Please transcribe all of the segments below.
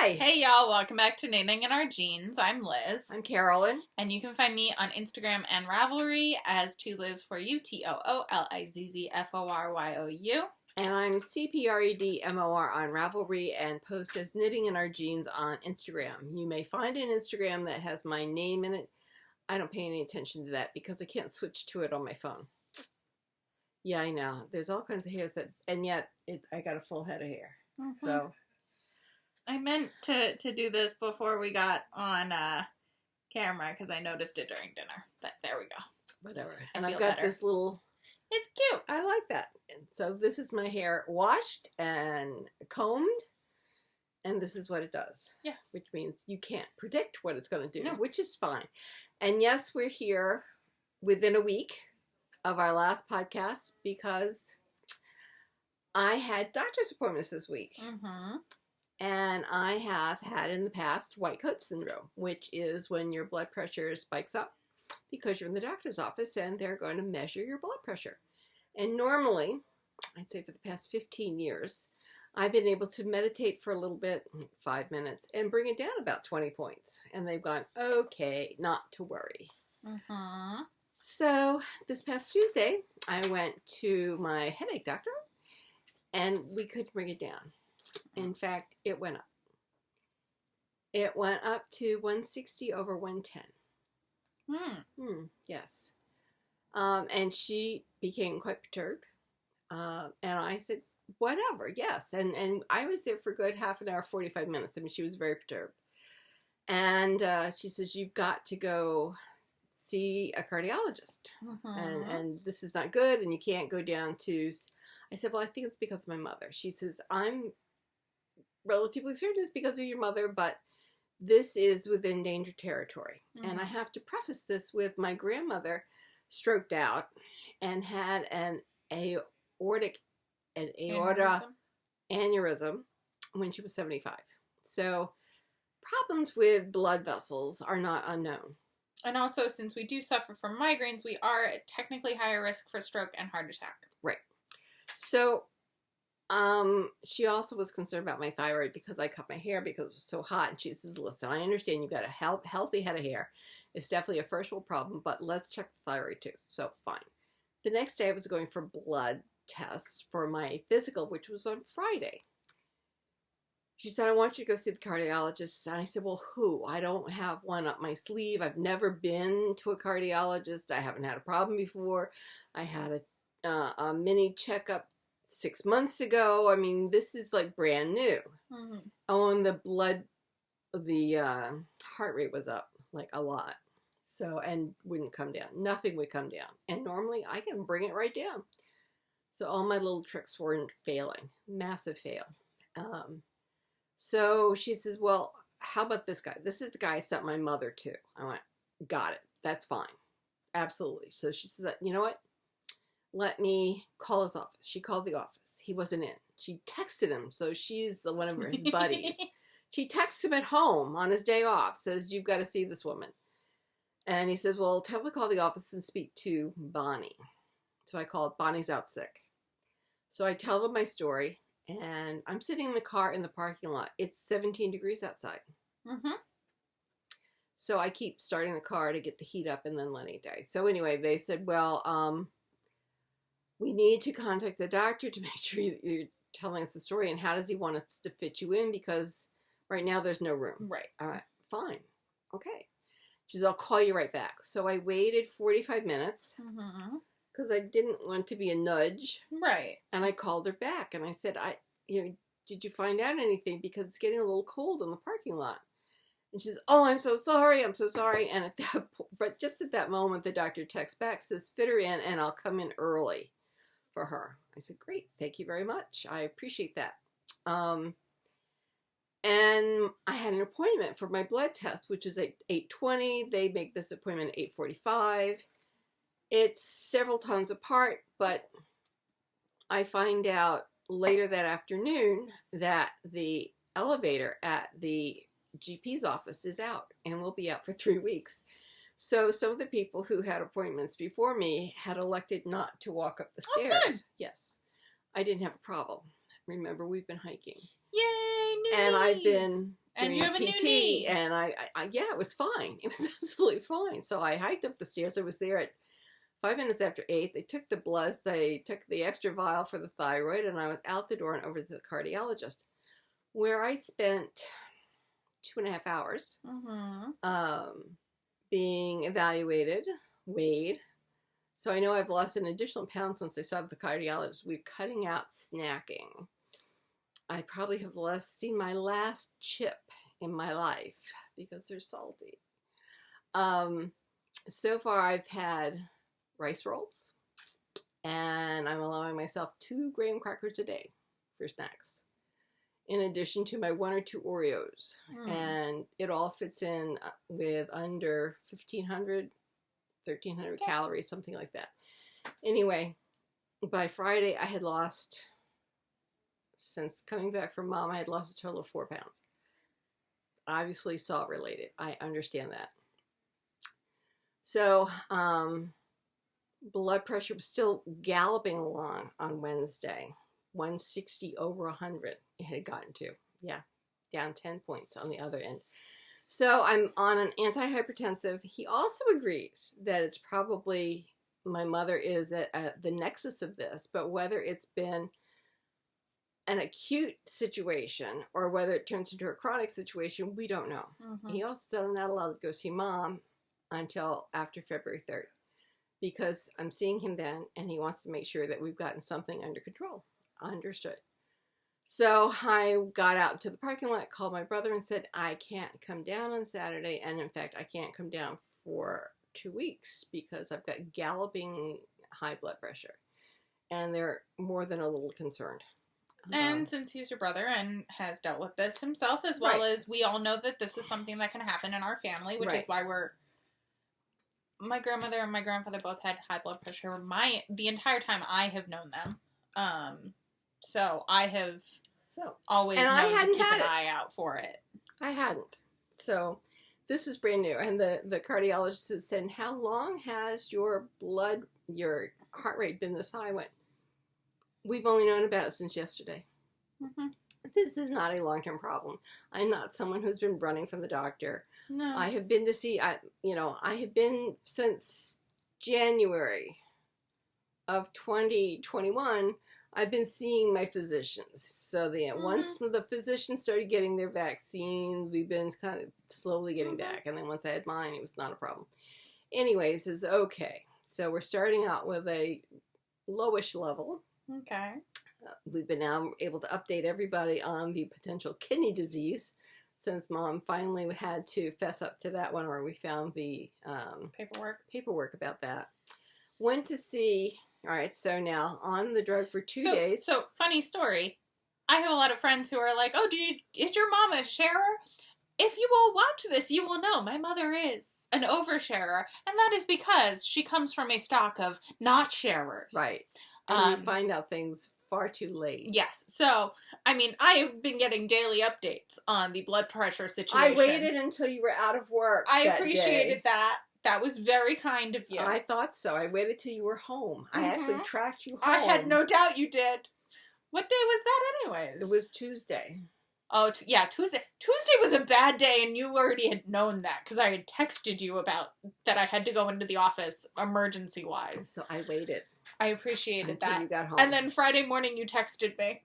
Hi! Hey y'all, welcome back to Knitting in Our Jeans. I'm Liz. I'm Carolyn. And you can find me on Instagram and Ravelry as Toolizz for you, TOOLIZZFORYOU. And I'm CPREDMOR on Ravelry and post as Knitting in Our Jeans on Instagram. You may find an Instagram that has my name in it. I don't pay any attention to that because I can't switch to it on my phone. Yeah, I know. There's all kinds of hairs that, and yet I got a full head of hair. Mm-hmm. So I meant to do this before we got on camera because I noticed it during dinner. But there we go. Whatever. And I've got this little... It's cute. I like that. And so this is my hair washed and combed. And this is what it does. Yes. Which means you can't predict what it's going to do, no. Which is fine. And yes, we're here within a week of our last podcast because I had doctor's appointments this week. Mm-hmm. And I have had in the past white coat syndrome, which is when your blood pressure spikes up because you're in the doctor's office and they're going to measure your blood pressure. And normally, I'd say for the past 15 years, I've been able to meditate for a little bit, 5 minutes, and bring it down about 20 points. And they've gone, okay, not to worry. Mm-hmm. So this past Tuesday, I went to my headache doctor and we couldn't bring it down. In fact, it went up. It went up to 160 over 110. Yes. And she became quite perturbed. And I said, whatever, yes. And I was there for a good half an hour, 45 minutes. I mean, she was very perturbed. And she says, you've got to go see a cardiologist. Mm-hmm. And this is not good, and you can't go down to... I said, well, I think it's because of my mother. She says, I'm relatively certain it's because of your mother, but this is within danger territory. Mm-hmm. And I have to preface this with my grandmother stroked out and had an aorta aneurysm when she was 75. So problems with blood vessels are not unknown. And also, since we do suffer from migraines, we are at technically higher risk for stroke and heart attack. Right. So she also was concerned about my thyroid because I cut my hair because it was so hot. And she says, listen, I understand you've got a healthy head of hair. It's definitely a first world problem, but let's check the thyroid too. So fine. The next day I was going for blood tests for my physical, which was on Friday. She said, I want you to go see the cardiologist. And I said, well, who? I don't have one up my sleeve. I've never been to a cardiologist. I haven't had a problem before. I had a mini checkup 6 months ago. I mean, this is like brand new. Mm-hmm. Oh, and the heart rate was up like a lot. So, and wouldn't come down. Nothing would come down. And normally I can bring it right down. So all my little tricks weren't failing. Massive fail. So she says, well, how about this guy? This is the guy I sent my mother to. I went, got it. That's fine. Absolutely. So she says, you know what? Let me call his office. She called the office. He wasn't in. She texted him. So she's one of his buddies. She texts him at home on his day off. Says, you've got to see this woman. And he says, well, tell her to call the office and speak to Bonnie. So I called. Bonnie's out sick. So I tell them my story. And I'm sitting in the car in the parking lot. It's 17 degrees outside. Mm-hmm. So I keep starting the car to get the heat up and then letting it die. So anyway, they said, well, we need to contact the doctor to make sure you're telling us the story. And how does he want us to fit you in? Because right now there's no room. Right. All right. Fine. Okay. She says, I'll call you right back. So I waited 45 minutes. Mm-hmm. Because I didn't want to be a nudge. Right. And I called her back and I said, did you find out anything? Because it's getting a little cold in the parking lot. And she says, oh, I'm so sorry. I'm so sorry. And but just at that moment, the doctor texts back, says, fit her in and I'll come in early for her. I said, great. Thank you very much. I appreciate that. And I had an appointment for my blood test, which is at 8:20. They make this appointment at 8:45. It's several tons apart, but I find out later that afternoon that the elevator at the GP's office is out and will be out for 3 weeks. So some of the people who had appointments before me had elected not to walk up the stairs. Oh, good. Yes. I didn't have a problem. Remember, we've been hiking. Yay, new And I've been And you have a PT, new knee. and I yeah, it was fine. It was absolutely fine. So I hiked up the stairs. I was there at 5 minutes after 8. They took the bloods. They took the extra vial for the thyroid, and I was out the door and over to the cardiologist, where I spent 2.5 hours being evaluated, weighed. So I know I've lost an additional pound since I saw the cardiologist. We're cutting out snacking. I probably have seen my last chip in my life because they're salty. So far I've had rice rolls, and I'm allowing myself 2 graham crackers a day for snacks, in addition to my 1 or 2 Oreos. And it all fits in with under 1,300 calories, something like that. Anyway, by Friday I had lost, since coming back from Mom, I had lost a total of 4 pounds. Obviously salt related. I understand that. So, blood pressure was still galloping along on Wednesday. 160 over 100 it had gotten to. Yeah, down 10 points on the other end. So I'm on an antihypertensive. He also agrees that it's probably, my mother is at the nexus of this, but whether it's been an acute situation or whether it turns into a chronic situation, we don't know. He also said I'm not allowed to go see Mom until after February 3rd because I'm seeing him then, and he wants to make sure that we've gotten something under control. Understood. So I got out to the parking lot, called my brother and said, I can't come down on Saturday. And in fact, I can't come down for 2 weeks because I've got galloping high blood pressure. And they're more than a little concerned. And since he's your brother and has dealt with this himself, as well as we all know that this is something that can happen in our family, which is why my grandmother and my grandfather both had high blood pressure the entire time I have known them. So I have always known to keep an eye out for it. I hadn't. So this is brand new. And the cardiologist said, how long has your heart rate been this high? I went, we've only known about it since yesterday. This is not a long-term problem. I'm not someone who's been running from the doctor. No. I have been I have been since January of 2021. I've been seeing my physicians. So once the physicians started getting their vaccines, we've been kind of slowly getting back. And then once I had mine, it was not a problem. Anyways, it's okay. So we're starting out with a lowish level. Okay. We've been now able to update everybody on the potential kidney disease since Mom finally had to fess up to that one, or we found the paperwork about that. Went to see, all right, so now on the drug for 2 days. So, funny story. I have a lot of friends who are like, oh, is your mom a sharer? If you will watch this, you will know my mother is an oversharer, and that is because she comes from a stock of not sharers. Right. And you find out things far too late. Yes. So, I mean, I have been getting daily updates on the blood pressure situation. I waited until you were out of work. I appreciated that. That was very kind of you. I thought so. I waited till you were home. I actually tracked you home. I had no doubt you did. What day was that anyways? It was Tuesday. Oh, yeah, Tuesday. Tuesday was a bad day, and you already had known that, because I had texted you about that I had to go into the office emergency-wise. So I waited. I appreciated until that. You got home. And then Friday morning you texted me.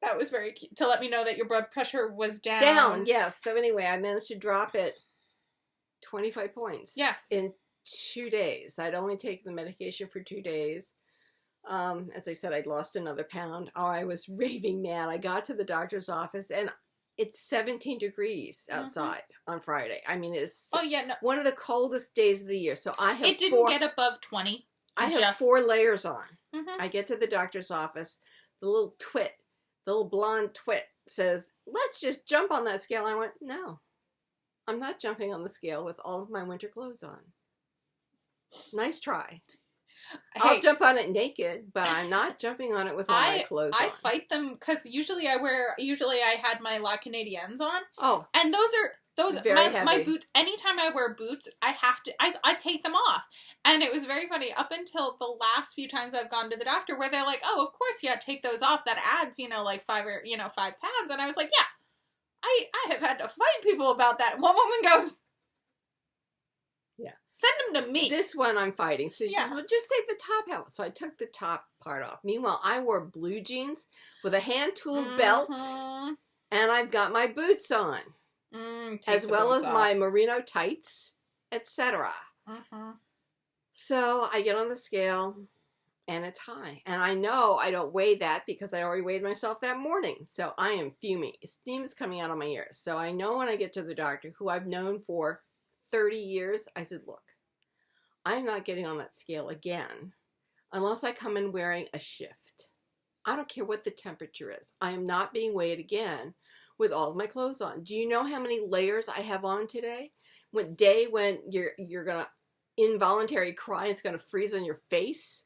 That was very cute. To let me know that your blood pressure was down. Down, yes. So anyway, I managed to drop it 25 points. Yes. In 2 days. I'd only taken the medication for 2 days. As I said, I'd lost another pound. Oh, I was raving mad. I got to the doctor's office, and it's 17 degrees outside on Friday. I mean, it's one of the coldest days of the year. So I have It didn't get above 20. I have 4 layers on. I get to the doctor's office. The little blonde twit says, let's just jump on that scale. I went, no, I'm not jumping on the scale with all of my winter clothes on. Nice try. I'll jump on it naked, but I'm not jumping on it with all my clothes on. I fight them because usually I had my La Canadiennes on. Oh. And those very heavy. My boots, anytime I wear boots, I take them off. And it was very funny up until the last few times I've gone to the doctor where they're like, oh, of course, yeah, take those off. That adds, like 5 pounds. And I was like, yeah, I have had to fight people about that. One woman goes, yeah, send them to me. This one I'm fighting. So she says, well, just take the top out. So I took the top part off. Meanwhile, I wore blue jeans with a hand-tooled belt, and I've got my boots on, as well as my merino tights, etc. So I get on the scale, and it's high. And I know I don't weigh that because I already weighed myself that morning. So I am fuming. Steam is coming out of my ears. So I know when I get to the doctor, who I've known for 30 years, I said, look, I'm not getting on that scale again unless I come in wearing a shift. I don't care what the temperature is. I am not being weighed again with all of my clothes on. Do you know how many layers I have on today? When you're going to involuntary cry, it's going to freeze on your face.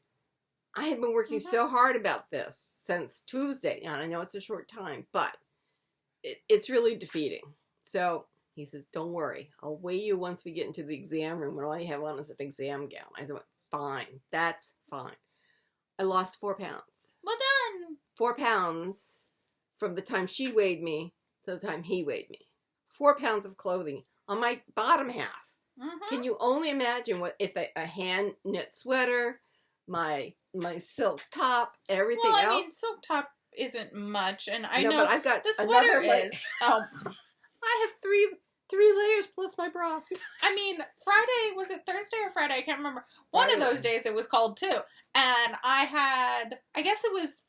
I have been working so hard about this since Tuesday. And I know it's a short time, but it's really defeating. So he says, don't worry. I'll weigh you once we get into the exam room when all I have on is an exam gown. I said, fine. That's fine. I lost 4 pounds. Well done. 4 pounds from the time she weighed me to the time he weighed me. 4 pounds of clothing on my bottom half. Can you only imagine what if a hand knit sweater, my silk top, everything else? Well, I mean, silk top isn't much, and I know but I've got the sweater is. Oh, I have three layers plus my bra. I mean, Friday, was it Thursday or Friday? I can't remember. One of those days it was cold too, and I guess it was.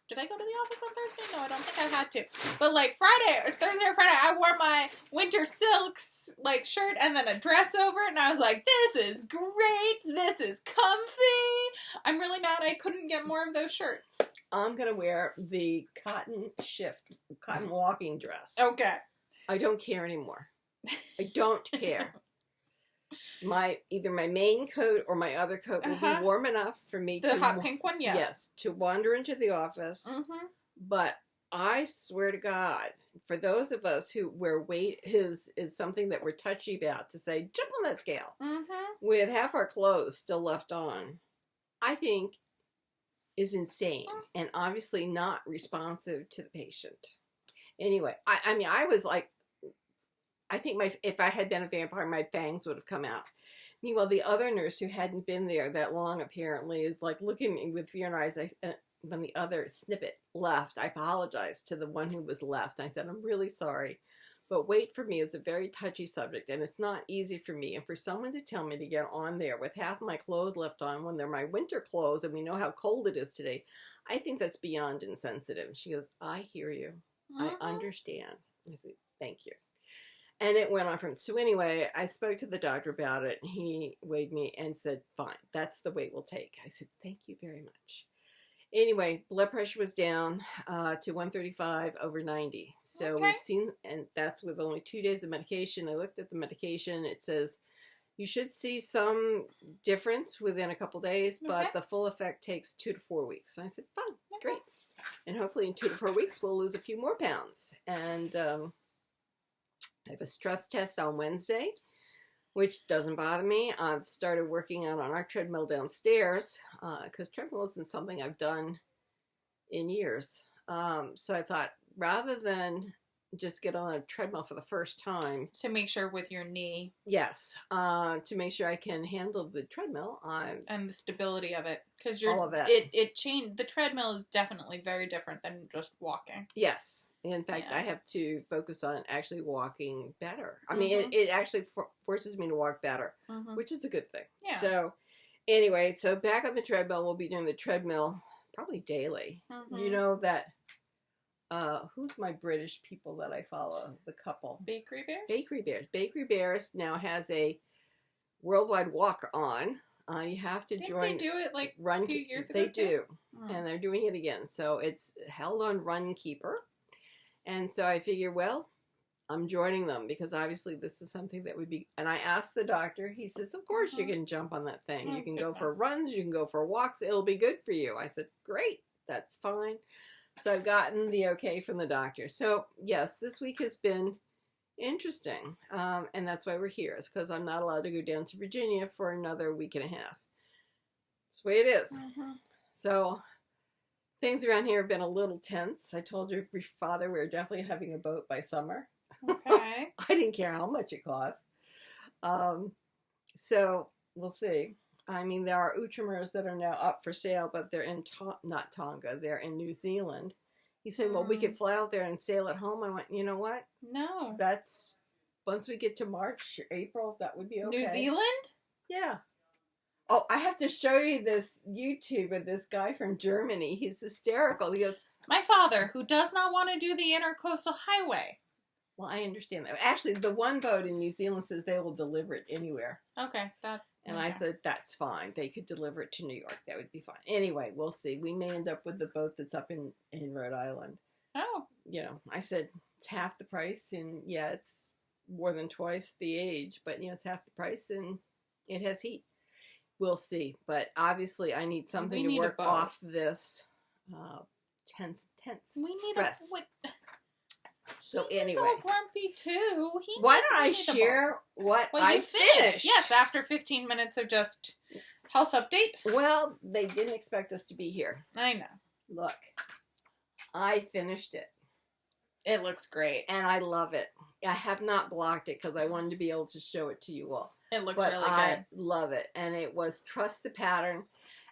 Did I go to the office on Thursday? No, I don't think I had to. But like Thursday or Friday, I wore my winter silks like shirt and then a dress over it, and I was like, this is great. This is comfy. I'm really mad I couldn't get more of those shirts. I'm going to wear the cotton walking dress. Okay. I don't care anymore. I don't care. Either my main coat or my other coat will be warm enough for me the hot pink one, yes. Yes, to wander into the office. But I swear to God, for those of us where weight is something that we're touchy about, to say, jump on that scale, with half our clothes still left on, I think is insane and obviously not responsive to the patient. Anyway, I mean, I was like, I think if I had been a vampire, my fangs would have come out. Meanwhile, the other nurse who hadn't been there that long apparently is like looking at me with fear in her eyes. When the other snippet left, I apologized to the one who was left. I said, I'm really sorry, but weight for me is a very touchy subject, and it's not easy for me. And for someone to tell me to get on there with half my clothes left on when they're my winter clothes, and we know how cold it is today, I think that's beyond insensitive. She goes, I hear you. I understand. I said, thank you. And it went on from, so anyway, I spoke to the doctor about it, and he weighed me and said, fine, that's the weight we'll take. I said, thank you very much. Anyway, blood pressure was down to 135/90. So we've seen, and that's with only 2 days of medication. I looked at the medication. It says you should see some difference within a couple days, but the full effect takes 2 to 4 weeks. And I said, fine, great. And hopefully in 2 to 4 weeks, we'll lose a few more pounds. And I have a stress test on Wednesday, which doesn't bother me. I've started working out on our treadmill downstairs because treadmill isn't something I've done in years. So I thought rather than just get on a treadmill for the first time. To make sure with your knee. Yes. To make sure I can handle the treadmill. And the stability of it. Because all of that. It changed. The treadmill is definitely very different than just walking. Yes. In fact, I have to focus on actually walking better. I mean, it actually forces me to walk better, which is a good thing. Yeah. So, anyway, back on the treadmill, we'll be doing the treadmill probably daily. You know that, who's my British people that I follow? The couple. Bakery Bears? Bakery Bears. Bakery Bears now has a worldwide walk on. You have to join. Didn't they do it like a few years ago? They do. And they're doing it again. So, it's held on Runkeeper. And so I figure, well, I'm joining them because obviously this is something that would be, and I asked the doctor, he says, of course you can jump on that thing. You can go for runs, you can go for walks, it'll be good for you. I said, great, that's fine. So I've gotten the okay from the doctor. So yes, this week has been interesting. And that's why we're here, is because I'm not allowed to go down to Virginia for another week and a half. That's the way it is. So Things around here have been a little tense. I told your father we were definitely having a boat by summer. Okay. I didn't care how much it cost. So we'll see. I mean, there are Outremer's that are now up for sale, but they're in not Tonga. They're in New Zealand. He said, well, we could fly out there and sail at home. I went, you know what? No. That's, once we get to March, April, that would be okay. New Zealand? Yeah. Oh, I have to show you this YouTube of this guy from Germany. He's hysterical. He goes, my father, who does not want to do the Intercoastal Highway. well, I understand that. Actually, the one boat in New Zealand says they will deliver it anywhere. Okay. I thought that's fine. They could deliver it to New York. That would be fine. Anyway, we'll see. We may end up with the boat that's up in Rhode Island. Oh. You know, I said it's half the price, and yeah, it's more than twice the age, but it's half the price, and it has heat. We'll see. But obviously, I need something to work off this tense stress. So anyway, he's all grumpy too. Why don't I share what I finished? Yes, after 15 minutes of just health update. Well, they didn't expect us to be here. I know. Look, I finished it. It looks great. And I love it. I have not blocked it because I wanted to be able to show it to you all. It looks really good. I love it. And it was Trust the Pattern.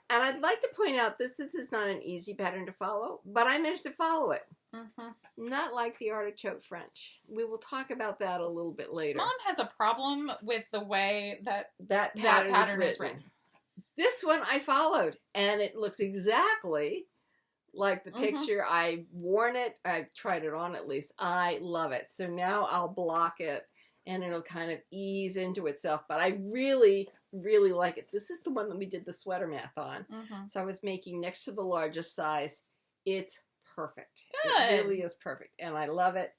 And I'd like to point out this is not an easy pattern to follow, but I managed to follow it. Mm-hmm. Not like the Artichoke French. We will talk about that a little bit later. Mom has a problem with the way that pattern is written. This one I followed, and it looks exactly like the picture. I've worn it. I've tried it on at least. I love it. So now I'll block it, and it'll kind of ease into itself. But I really, really like it. This is the one that we did the sweater math on. Mm-hmm. So I was making next to the largest size. It's perfect. Good. It really is perfect. And I love it.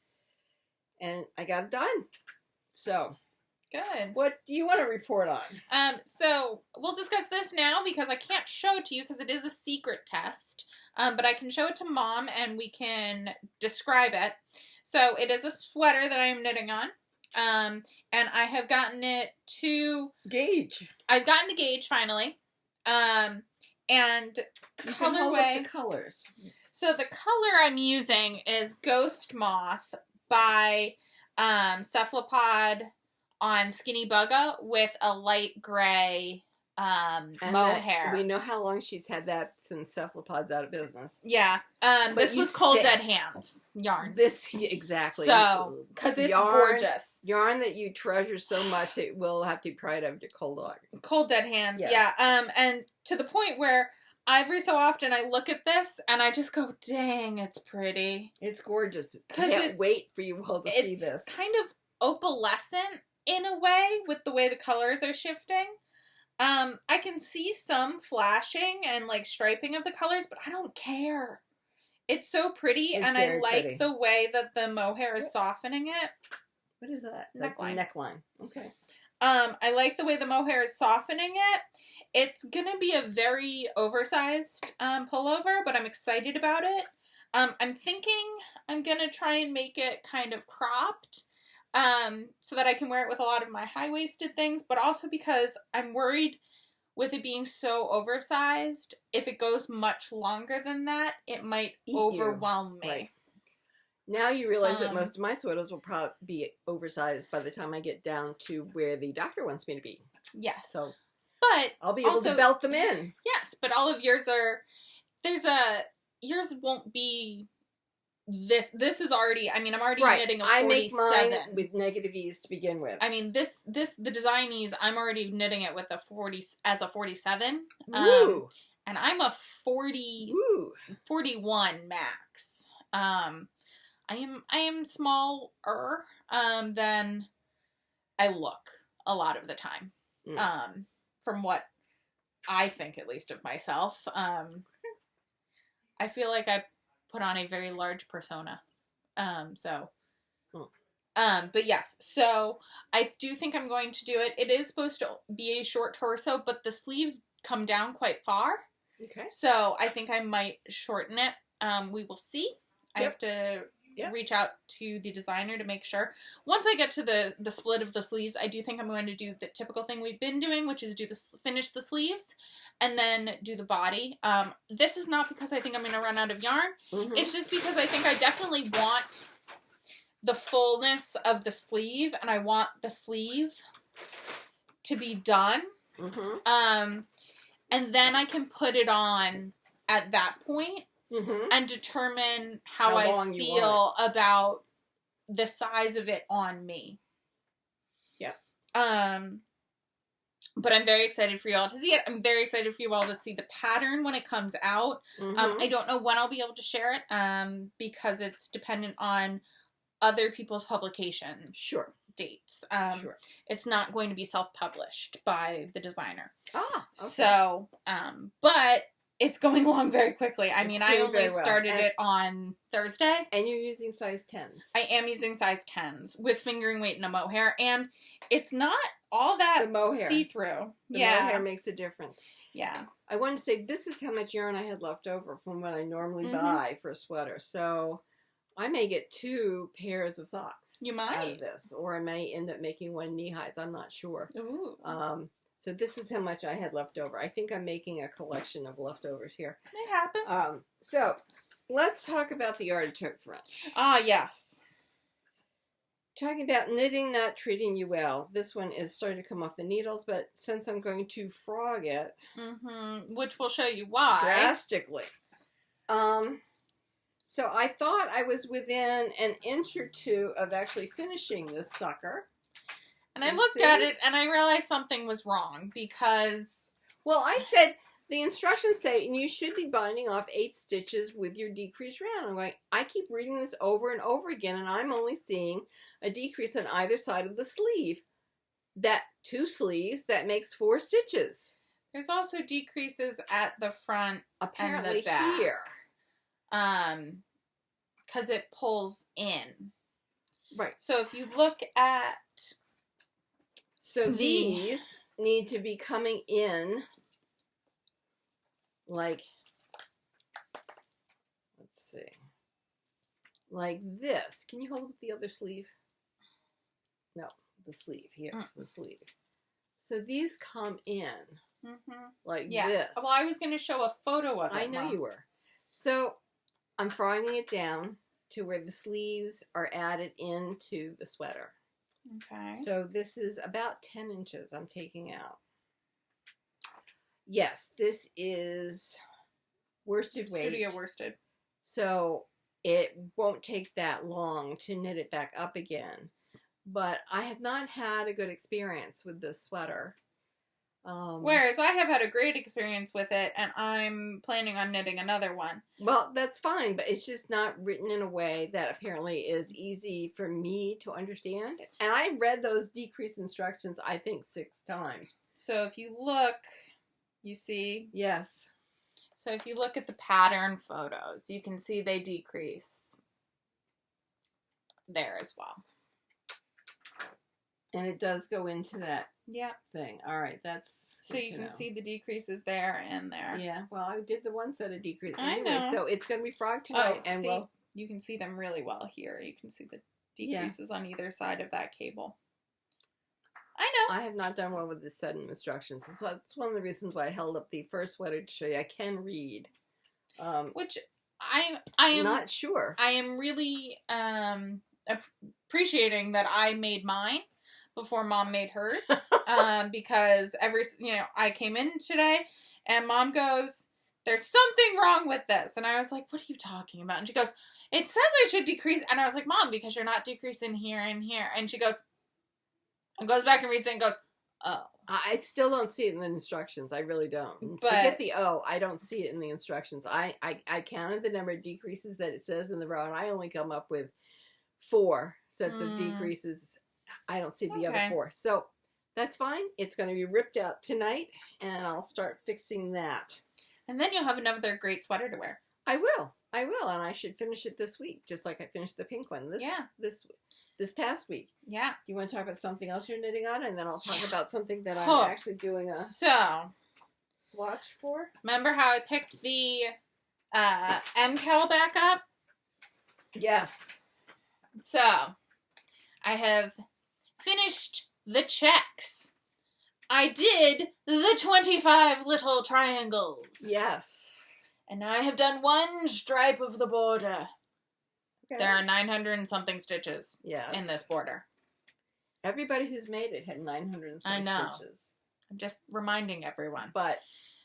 And I got it done. So. Good. What do you want to report on? So we'll discuss this now because I can't show it to you because it is a secret test. But I can show it to Mom and we can describe it. So it is a sweater that I am knitting on. And I have gotten it to gauge. I've gotten to gauge finally. And colorway. The colors. So the color I'm using is Ghost Moth by Cephalopod on Skinny Bugga with a light gray mohair. We know how long she's had that since Cephalopod's out of business. Yeah. This was Cold Dead Hands yarn. Exactly. So, because it's gorgeous. Yarn that you treasure so much, it will have to be pried of your Cold Dead Hands, yeah. And to the point where every so often I look at this and I just go, dang, it's pretty. It's gorgeous. Can't wait for you all to see this. It's kind of opalescent in a way with the way the colors are shifting. I can see some flashing and like striping of the colors, but I don't care. It's so pretty, and I like the way that the mohair is softening it. What is that? Neckline. Neckline. Okay. I like the way the mohair is softening it. It's gonna be a very oversized pullover, but I'm excited about it. I'm thinking I'm gonna try and make it kind of cropped. So that I can wear it with a lot of my high-waisted things, but also because I'm worried with it being so oversized, if it goes much longer than that, it might overwhelm me. Right. Now you realize that most of my sweaters will probably be oversized by the time I get down to where the doctor wants me to be. Yeah. So, but I'll be able to belt them in. Yes, but all of yours are, yours won't be this is already, I mean, I'm already knitting a 47. I make mine with negative ease to begin with. I mean, the design ease, I'm already knitting it with a 47. Woo! And I'm a 41 max. I am smaller than I look a lot of the time. From what I think, at least, of myself. I feel like I put on a very large persona. But yes, so I do think I'm going to do it. It is supposed to be a short torso, but the sleeves come down quite far. Okay. So I think I might shorten it. We will see. Yep. I have to reach out to the designer to make sure. Once I get to the split of the sleeves, I do think I'm going to do the typical thing we've been doing, which is finish the sleeves and then do the body. This is not because I think I'm going to run out of yarn. Mm-hmm. It's just because I think I definitely want the fullness of the sleeve, and I want the sleeve to be done. Mm-hmm. And then I can put it on at that point and determine how I feel about the size of it on me. Yeah. But I'm very excited for you all to see it. I'm very excited for you all to see the pattern when it comes out. I don't know when I'll be able to share it because it's dependent on other people's publication dates. It's not going to be self-published by the designer. Okay. So, but it's going along very quickly. I mean, I only started it on Thursday. And you're using size 10s. I am using size 10s with fingering weight and a mohair. And it's not all that see-through. The mohair makes a difference. Yeah. I wanted to say, this is how much yarn I had left over from what I normally buy for a sweater. So I may get 2 pairs of socks. You might. Out of this. Or I may end up making 1 knee-highs. I'm not sure. Ooh. So this is how much I had left over. I think I'm making a collection of leftovers here. It happens. So let's talk about the artichoke front. Ah, yes. Talking about knitting not treating you well. This one is starting to come off the needles, but since I'm going to frog it, which will show you why drastically. So I thought I was within an inch or 2 of actually finishing this sucker. And I looked at it and I realized something was wrong because... Well, I said, the instructions say, and you should be binding off 8 stitches with your decreased round. I'm like, I keep reading this over and over again, and I'm only seeing a decrease on either side of the sleeve. That 2 sleeves, that makes 4 stitches. There's also decreases at the front apparently and the back. Here. Because it pulls in. Right. So if you look at... So these need to be coming in like, let's see, like this. Can you hold up the other sleeve? No, the sleeve here, the sleeve. So these come in like this. Well, I was going to show a photo of it. I know you were. So I'm frogging it down to where the sleeves are added into the sweater. Okay. So this is about 10 inches I'm taking out. Yes, this is worsted weight. Studio worsted. So it won't take that long to knit it back up again. But I have not had a good experience with this sweater. Whereas I have had a great experience with it, and I'm planning on knitting another one. Well, that's fine, but it's just not written in a way that apparently is easy for me to understand. And I read those decrease instructions, I think, 6 times. So if you look, you see? Yes. So if you look at the pattern photos, you can see they decrease there as well. And it does go into that thing. All right, that's... So you can see the decreases there and there. Yeah, well, I did the one set of decreases anyway, I know. So it's going to be frogged tonight. And you can see them really well here. You can see the decreases on either side of that cable. I know. I have not done well with the sudden instructions. So that's one of the reasons why I held up the first sweater to show you I can read. Which I am not sure. I am really appreciating that I made mine before Mom made hers, because I came in today and Mom goes, "There's something wrong with this," and I was like, "What are you talking about?" And she goes, "It says I should decrease," and I was like, "Mom, because you're not decreasing here and here," and she goes back and reads it and goes, "Oh." I still don't see it in the instructions. I really don't. But forget the I don't see it in the instructions. I counted the number of decreases that it says in the row, and I only come up with 4 sets of decreases. I don't see the other 4. So that's fine. It's going to be ripped out tonight, and I'll start fixing that. And then you'll have another great sweater to wear. I will, and I should finish it this week, just like I finished the pink one this past week. Yeah. You want to talk about something else you're knitting on, and then I'll talk about something that I'm actually doing a swatch for. Remember how I picked the MCal back up? Yes. So, I have finished the checks. I did the 25 little triangles. Yes. And I have done one stripe of the border. Okay. There are 900 and something stitches in this border. Everybody who's made it had 900 and something stitches. I'm just reminding everyone. But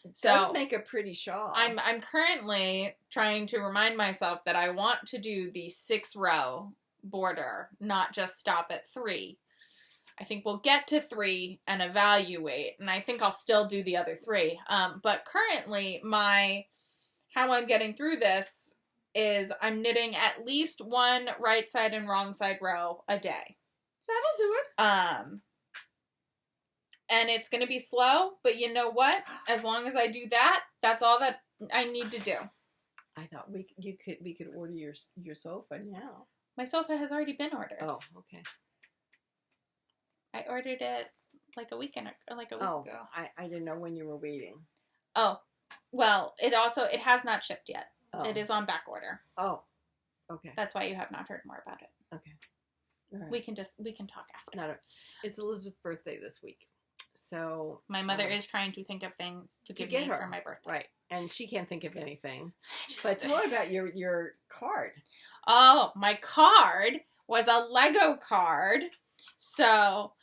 it does make a pretty shawl. I'm currently trying to remind myself that I want to do the 6-row border, not just stop at 3. I think we'll get to 3 and evaluate, and I think I'll still do the other 3. But currently, how I'm getting through this is I'm knitting at least one right side and wrong side row a day. That'll do it. And it's going to be slow, but you know what? As long as I do that, that's all that I need to do. I thought we could order your sofa now. My sofa has already been ordered. Oh, okay. I ordered it like a week ago. I didn't know when you were waiting. Oh, well, it has not shipped yet. Oh. It is on back order. Oh, okay. That's why you have not heard more about it. Okay. All right. We can talk after. It's Elizabeth's birthday this week. So my mother is trying to think of things to give me for my birthday. Right. And she can't think of anything. But tell her about your card. Oh, my card was a Lego card. So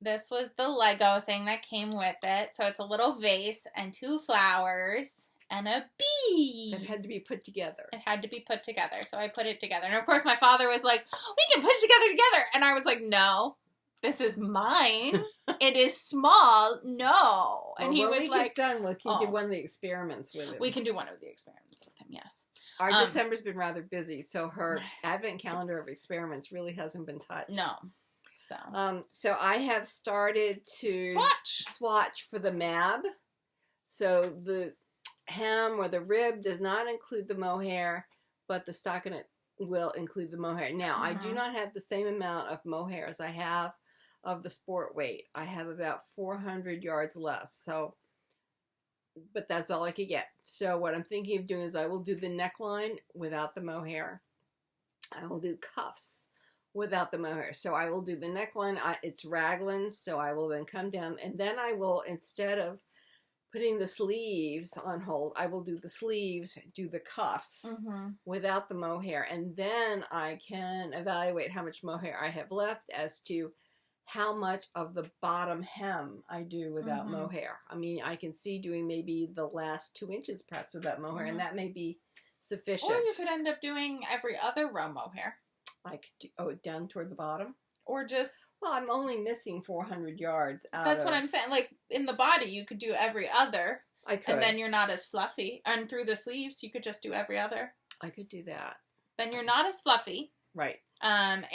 this was the Lego thing that came with it. So it's a little vase and 2 flowers and a bee. It had to be put together. So I put it together. And of course my father was like, we can put it together. And I was like, no, this is mine. It is small. No. And he was like, done, we can do one of the experiments with it. We can do one of the experiments with him, yes. Our December's been rather busy, so her advent calendar of experiments really hasn't been touched. No. So I have started to swatch for the mab. So the hem or the rib does not include the mohair, but the stockinette will include the mohair. Now, I do not have the same amount of mohair as I have of the sport weight. I have about 400 yards less. So, but that's all I could get. So what I'm thinking of doing is I will do the neckline without the mohair. I will do cuffs without the mohair. So I will do the neckline. It's raglan, so I will then come down, and then I will, instead of putting the sleeves on hold, I will do the sleeves, do the cuffs without the mohair, and then I can evaluate how much mohair I have left as to how much of the bottom hem I do without mohair. I mean, I can see doing maybe the last 2 inches perhaps without mohair, and that may be sufficient. Or you could end up doing every other row mohair. Like, down toward the bottom? Or just... Well, I'm only missing 400 yards out That's what I'm saying. Like, in the body, you could do every other. I could. And then you're not as fluffy. And through the sleeves, you could just do every other. I could do that. Then you're not as fluffy. Right. And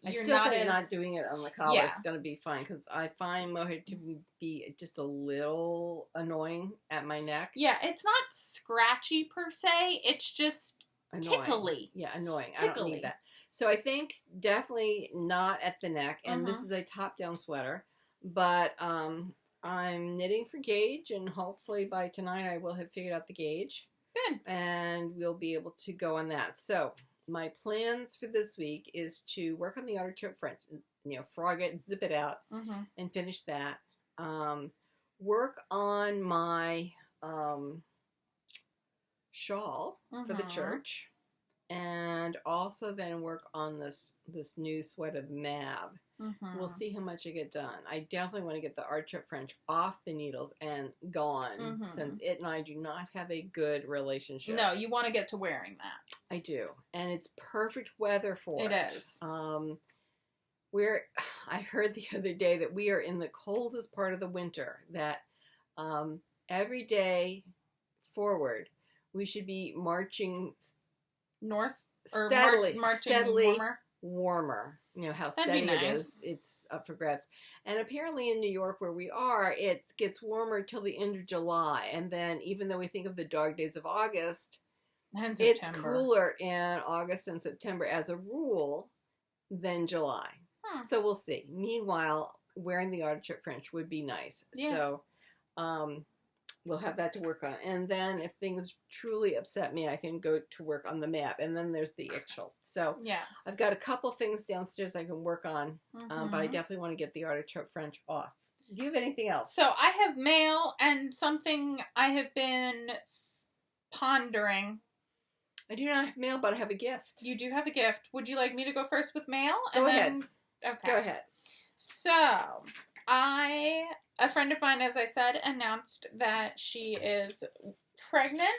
you're not doing it on the collar is going to be fine, because I find mohair to be just a little annoying at my neck. Yeah, it's not scratchy per se. It's just annoying. Tickly. Yeah, annoying. Tickly. I don't need that. So I think definitely not at the neck. And this is a top-down sweater. But I'm knitting for gauge, and hopefully by tonight I will have figured out the gauge. Good. And we'll be able to go on that. So my plans for this week is to work on the artichoke French, frog it, zip it out, and finish that. Work on my shawl for the church. And also then work on this new sweater, mab. We'll see how much I get done. I definitely want to get the artichoke French off the needles and gone, since it and I do not have a good relationship. No, you want to get to wearing that. I do. And it's perfect weather for it. It is. I heard the other day that we are in the coldest part of the winter, that every day forward we should be marching north, or steadily warmer. You know how steady it is. It's up for grabs. And apparently in New York, where we are, it gets warmer till the end of July. And then, even though we think of the dog days of August, it's cooler in August and September as a rule than July. So we'll see. Meanwhile, wearing the artichoke French would be nice. Yeah. So we'll have that to work on. And then if things truly upset me, I can go to work on the map. And then there's the Ixchel. So yes. I've got a couple things downstairs I can work on, but I definitely want to get the Artichoke French off. Do you have anything else? So I have mail and something I have been pondering. I do not have mail, but I have a gift. You do have a gift. Would you like me to go first with mail? Go ahead. Okay. Go ahead. So, a friend of mine, as I said, announced that she is pregnant.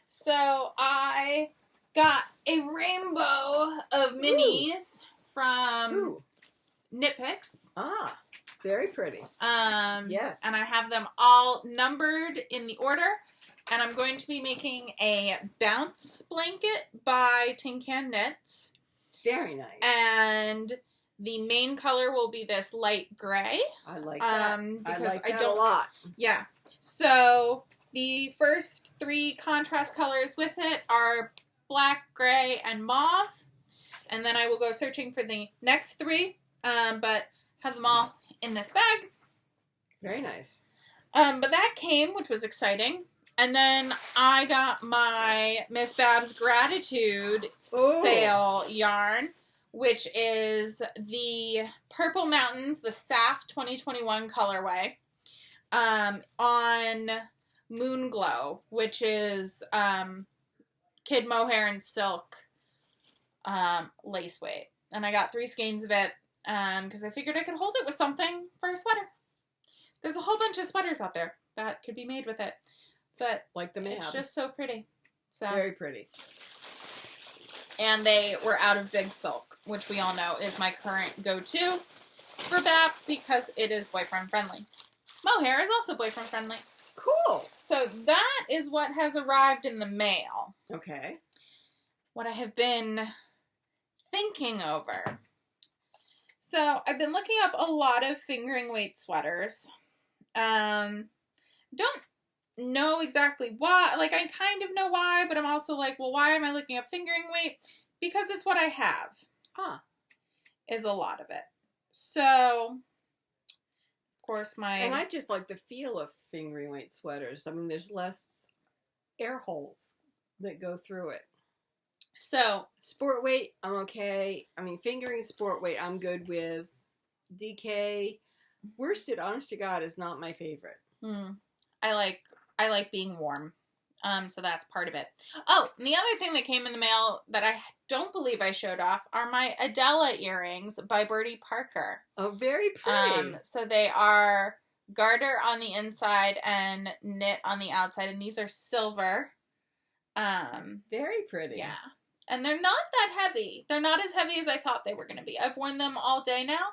So, I got a rainbow of minis from Knitpicks. Ah, very pretty. Yes. And I have them all numbered in the order. And I'm going to be making a bounce blanket by Tin Can Knits. Very nice. And the main color will be this light gray. I like that. Because I like that a lot. Yeah. So the first 3 contrast colors with it are black, gray, and mauve. And then I will go searching for the next 3. But have them all in this bag. Very nice. But that came, which was exciting. And then I got my Miss Babs Gratitude sale yarn, which is the Purple Mountains, the SAF 2021 colorway, on Moon Glow, which is kid mohair and silk lace weight. And I got 3 skeins of it because I figured I could hold it with something for a sweater. There's a whole bunch of sweaters out there that could be made with it. But like the map. It's just so pretty. So very pretty. And they were out of big silk, which we all know is my current go-to for Babs because it is boyfriend friendly. Mohair is also boyfriend friendly. Cool. So that is what has arrived in the mail. Okay. What I have been thinking over. So I've been looking up a lot of fingering weight sweaters. Don't know exactly why. Like, I kind of know why, but I'm also like, well, why am I looking up fingering weight? Because it's what I have. Is a lot of it. So, of course, And I just like the feel of fingering weight sweaters. I mean, there's less air holes that go through it. So, sport weight, I'm okay. I mean, fingering sport weight, I'm good with. DK, worsted, honest to God, is not my favorite. I like being warm. So that's part of it. Oh, and the other thing that came in the mail that I don't believe I showed off are my Adella earrings by Birdie Parker. Oh, very pretty. So they are garter on the inside and knit on the outside, and these are silver. Very pretty. Yeah. And they're not that heavy. They're not as heavy as I thought they were going to be. I've worn them all day now.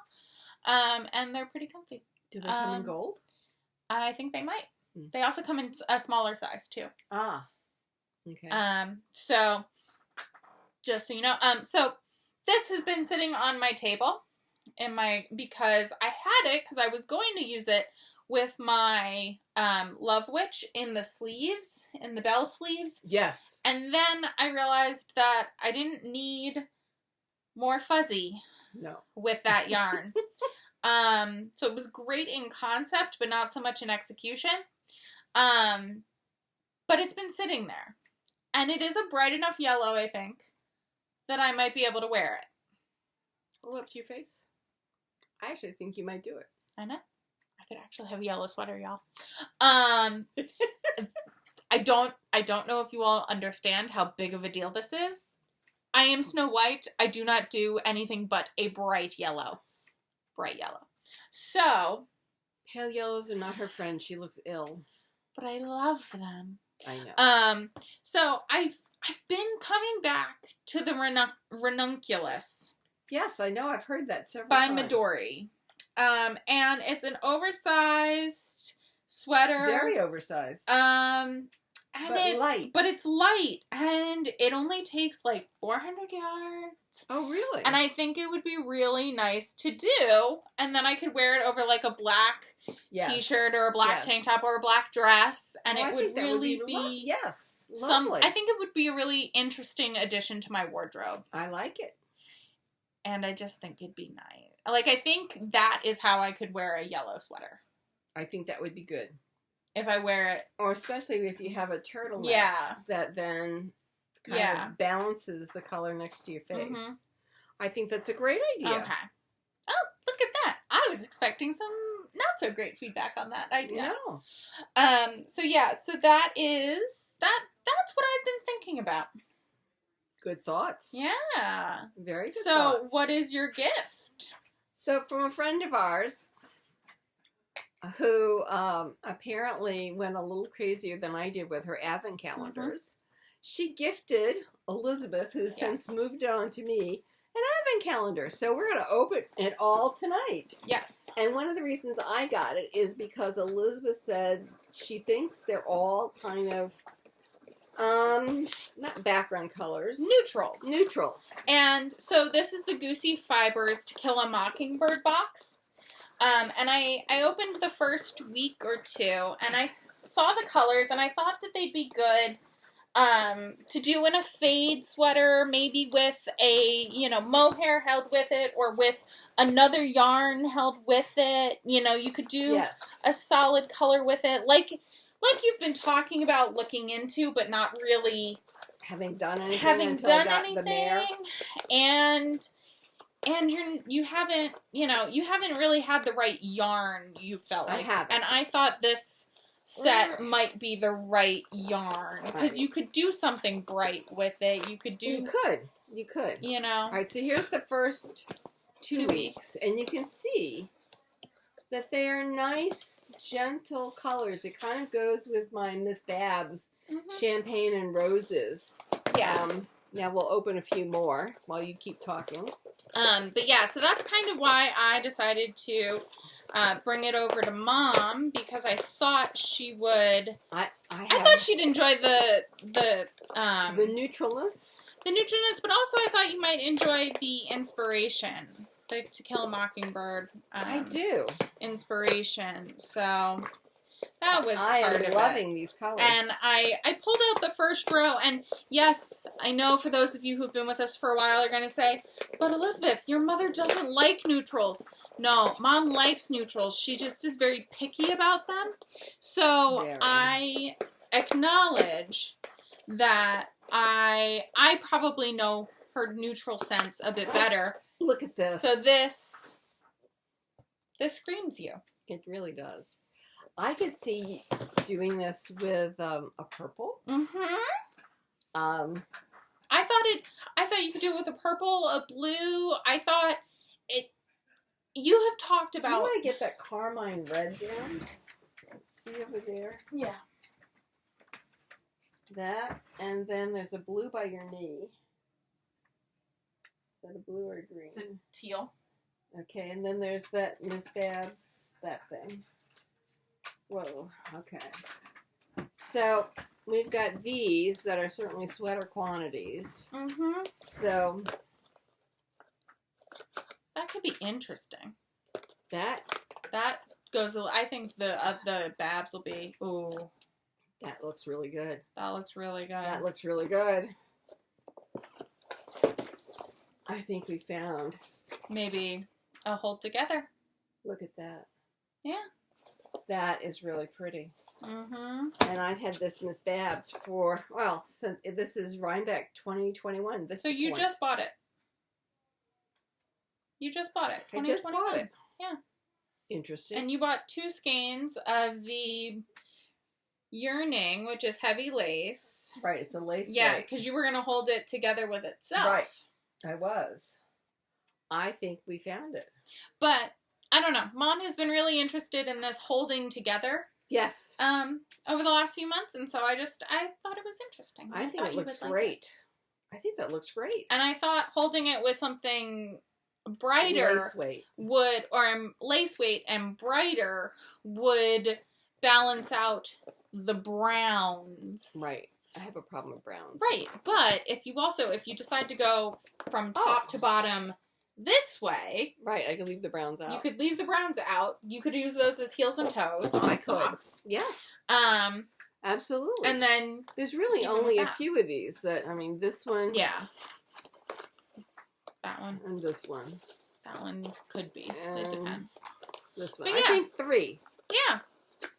And they're pretty comfy. Do they come in gold? I think they might. They also come in a smaller size, too. Ah. Okay. So, just so you know. So, this has been sitting on my table because I had it, because I was going to use it with my Love Witch in the sleeves, in the bell sleeves. Yes. And then I realized that I didn't need more fuzzy with that yarn. So it was great in concept, but not so much in execution. But it's been sitting there. And it is a bright enough yellow, I think, that I might be able to wear it. Well, up to your face. I actually think you might do it. I know. I could actually have a yellow sweater, y'all. I don't know if you all understand how big of a deal this is. I am Snow White. I do not do anything but a bright yellow. Bright yellow. So, pale yellows are not her friend. She looks ill. But I love them. I know. So I've been coming back to the Ranunculus. Yes, I know. I've heard that several times. By Midori. And it's an oversized sweater. Very oversized. But it's light, and it only takes like 400 yards. Oh, really? And I think it would be really nice to do, and then I could wear it over like a black t-shirt or a black tank top or a black dress, and it would really be lovely. I think it would be a really interesting addition to my wardrobe. I like it. And I just think it'd be nice. Like, I think that is how I could wear a yellow sweater. I think that would be good. if I wear it. Or especially if you have a turtleneck. Yeah. That then kind of balances the color next to your face. Mm-hmm. I think that's a great idea. Okay. Oh, look at that. I was expecting some not so great feedback on that idea. No. So yeah, so that's what I've been thinking about. Good thoughts. Yeah. Very good thoughts. So what is your gift? So from a friend of ours who apparently went a little crazier than I did with her advent calendars, she gifted Elizabeth, who's since moved it on to me, an advent calendar. So we're going to open it all tonight. Yes. And one of the reasons I got it is because Elizabeth said she thinks they're all kind of, not background colors. Neutrals. And so this is the Goosey Fibers To Kill a Mockingbird box. And I opened the first week or two, and I saw the colors, and I thought that they'd be good to do in a fade sweater, maybe with a, mohair held with it, or with another yarn held with it. You could do a solid color with it, like you've been talking about looking into, but not really having done anything the mare. And you haven't really had the right yarn, you felt like. I haven't. And I thought this set might be the right yarn, because you could do something bright with it. You could. You could. All right, so here's the first two weeks. And you can see that they are nice, gentle colors. It kind of goes with my Miss Babs Champagne and Roses. Yeah. Now we'll open a few more while you keep talking. But yeah, so that's kind of why I decided to bring it over to Mom, because I thought she would. I thought she'd enjoy the neutralness. The neutralness, but also I thought you might enjoy the inspiration, the To Kill a Mockingbird. I do. Inspiration. So that was I part of it. am loving these colors. And I pulled out the first row, and yes, I know for those of you who've been with us for a while are going to say, but Elizabeth, your mother doesn't like neutrals. No, Mom likes neutrals. She just is very picky about them. So I acknowledge that I probably know her neutral sense a bit better. Look at this. So this screams you. It really does. I could see doing this with a purple. I thought you could do it with a purple, a blue. I thought it. You have talked about. You want to get that carmine red down? See over there? Yeah. That, and then there's a blue by your knee. Is that a blue or a green? It's a teal. Okay, and then there's that Miss Babs, that thing. Whoa, okay. So, we've got these that are certainly sweater quantities. So, that could be interesting. That goes, I think the Babs will be, ooh. That looks really good. That looks really good. That looks really good. I think we found maybe a hold together. Look at that. Yeah. That is really pretty. And I've had this Miss Babs for, since this is Rhinebeck 2021. So you just bought it. You just bought it. I just bought it. Yeah. Interesting. And you bought 2 skeins of the Yearning, which is heavy lace. Right, it's a lace. Yeah, because you were going to hold it together with itself. Right. I was. I think we found it. But, I don't know. Mom has been really interested in this holding together. Yes. Over the last few months, and so I thought it was interesting. I think it looks great. I think that looks great. And I thought holding it with something brighter lace weight and brighter would balance out the browns. Right. I have a problem with browns. Right. But if you decide to go from top to bottom this way. Right. I could leave the browns out. You could leave the browns out. You could use those as heels and toes on socks. Yes. Absolutely. And then there's really only a few of these this one. Yeah. That one. And this one. That one could be. It depends. This one. I think 3. Yeah.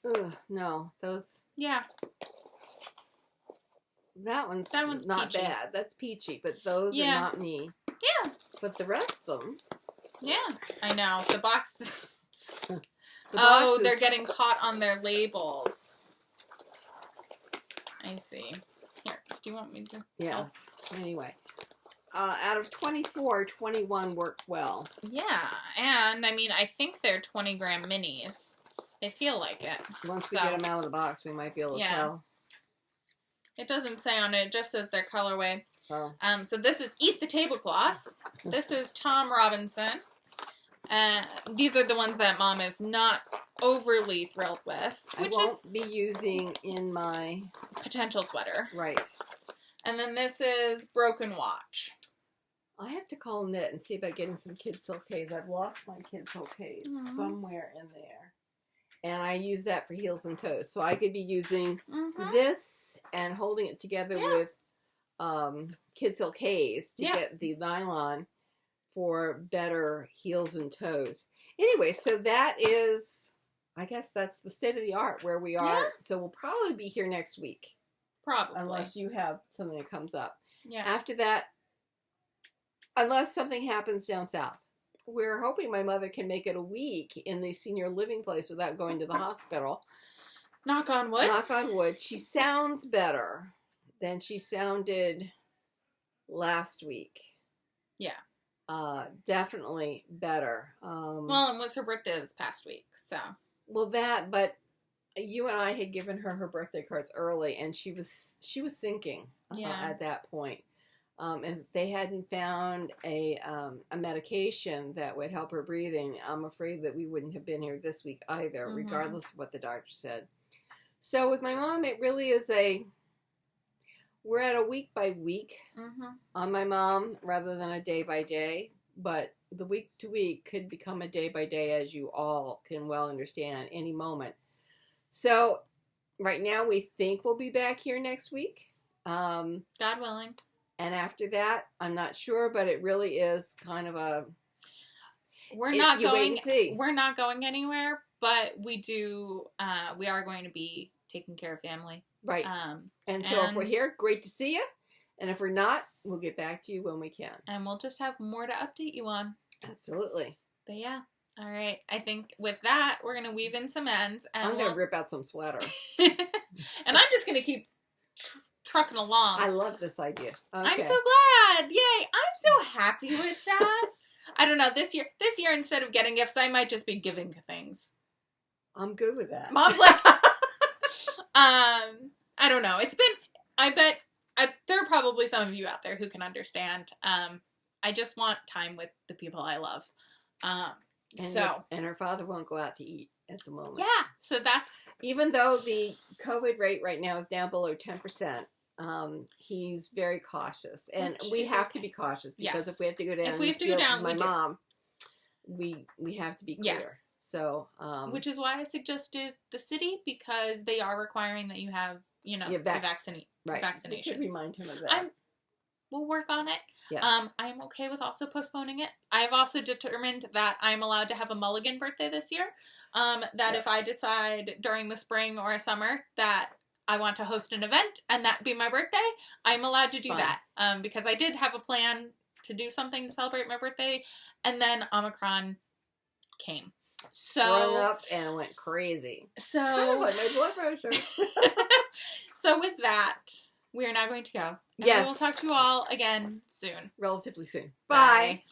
Ugh, no, those. Yeah. That one's not peachy. bad. That's peachy, but those are not me. Yeah. But the rest of them. Yeah, I know. The box. Oh, they're getting caught on their labels. I see. Here, do you want me to? Yes. Oh. Anyway. Out of 24, 21 worked well. Yeah, and I mean, I think they're 20-gram minis. They feel like it. Once we get them out of the box, we might be able to tell. It doesn't say on it. It just says their colorway. Oh. So this is Eat the Tablecloth. This is Tom Robinson. These are the ones that Mom is not overly thrilled with. Which I won't be using in my potential sweater. Right. And then this is Broken Watch. I have to call Knit and see about getting some kid silkades. I've lost my kid silkades somewhere in there. And I use that for heels and toes. So I could be using this and holding it together with kid silkades to get the nylon for better heels and toes. Anyway, so that is, I guess that's the state of the art where we are. Yeah. So we'll probably be here next week. Probably. Unless you have something that comes up. Yeah. After that, unless something happens down south. We're hoping my mother can make it a week in the senior living place without going to the hospital. Knock on wood. Knock on wood. She sounds better than she sounded last week. Yeah. Definitely better. Well, it was her birthday this past week, so. Well, but you and I had given her birthday cards early, and she was sinking at that point. And they hadn't found a medication that would help her breathing. I'm afraid that we wouldn't have been here this week either, regardless of what the doctor said. So with my mom, it really is we're at a week by week on my mom rather than a day by day. But the week to week could become a day by day, as you all can well understand, at any moment. So right now we think we'll be back here next week. God willing. And after that, I'm not sure, but it really is kind of a. We're not going anywhere, but we are going to be taking care of family. Right. And so if we're here, great to see you. And if we're not, we'll get back to you when we can. And we'll just have more to update you on. Absolutely. But yeah. All right. I think with that, we're going to weave in some ends. And I'm going to rip out some sweater. And I'm just going to keep trucking along. I love this idea. Okay. I'm so glad. Yay. I'm so happy with that. I don't know. This year, instead of getting gifts, I might just be giving things. I'm good with that. Mom's like, I don't know. There are probably some of you out there who can understand. I just want time with the people I love. And her father won't go out to eat at the moment. Yeah. So that's... Even though the COVID rate right now is down below 10%, he's very cautious. And we have to be cautious because if we have to go down my mom, we have to be clear. Yeah. So, which is why I suggested the city, because they are requiring that you have, the vaccinations. You should remind him of that. We'll work on it. Yes. I'm okay with also postponing it. I've also determined that I'm allowed to have a mulligan birthday this year. If I decide during the spring or summer that I want to host an event and that be my birthday, I'm allowed to do that. Because I did have a plan to do something to celebrate my birthday, and then Omicron came. So run up and went crazy. So kind of like my blood pressure. So with that, we are now going to go. And we will talk to you all again soon. Relatively soon. Bye.